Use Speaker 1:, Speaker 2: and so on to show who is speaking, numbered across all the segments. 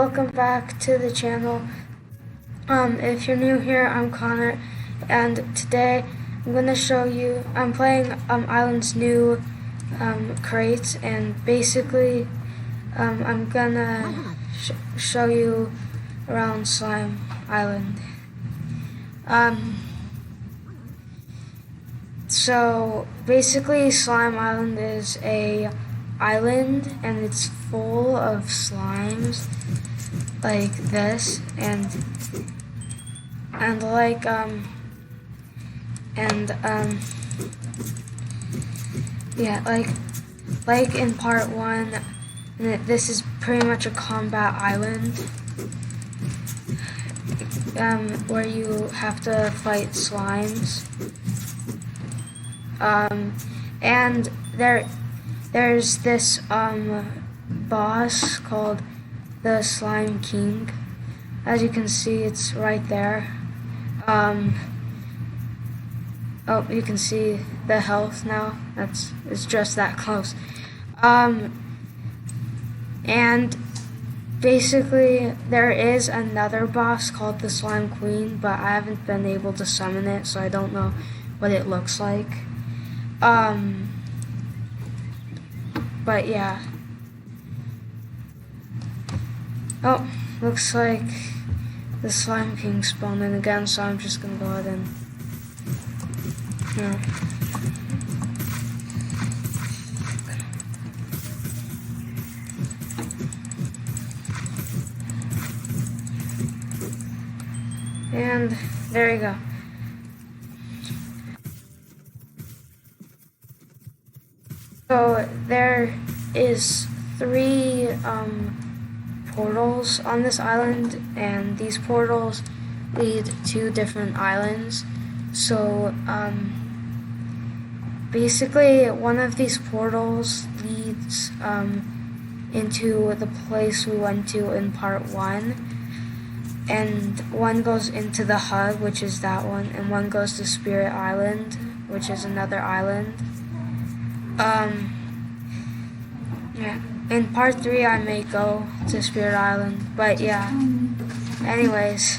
Speaker 1: Welcome back to the channel. If you're new here, I'm Connor, and today I'm going to show you, I'm playing Island's new crates, and basically I'm going to show you around Slime Island. So basically Slime Island is a island, and it's full of slimes like this, and yeah, like in part 1, this is pretty much a combat island where you have to fight slimes, and there's this boss called the Slime King. As you can see, it's right there. Oh, you can see the health now. It's just that close. And basically there is another boss called the Slime Queen, but I haven't been able to summon it, so I don't know what it looks like. But yeah. Oh, looks like the Slime King spawned in again, so I'm just gonna go ahead and and there you go. So there is 3 portals on this island, and these portals lead to different islands. So basically one of these portals leads into the place we went to in part 1, and one goes into the hub, which is that one, and one goes to Spirit Island, which is another island. Yeah, in part 3 I may go to Spirit Island, but yeah, anyways,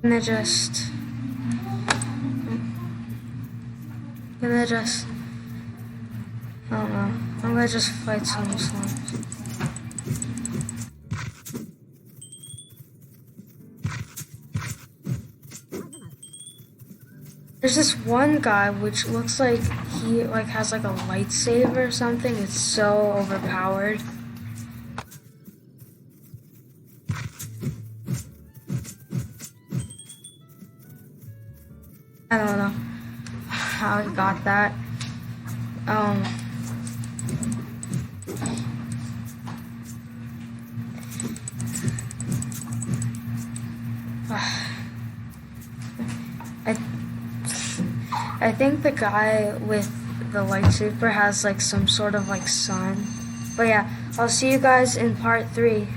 Speaker 1: I'm gonna just I don't know, I'm gonna just fight some slimes. There's this one guy which looks like he has like a lightsaber or something. It's so overpowered. I don't know how he got that. I think the guy with the lightsaber has like some sort of like sun. But yeah, I'll see you guys in part 3.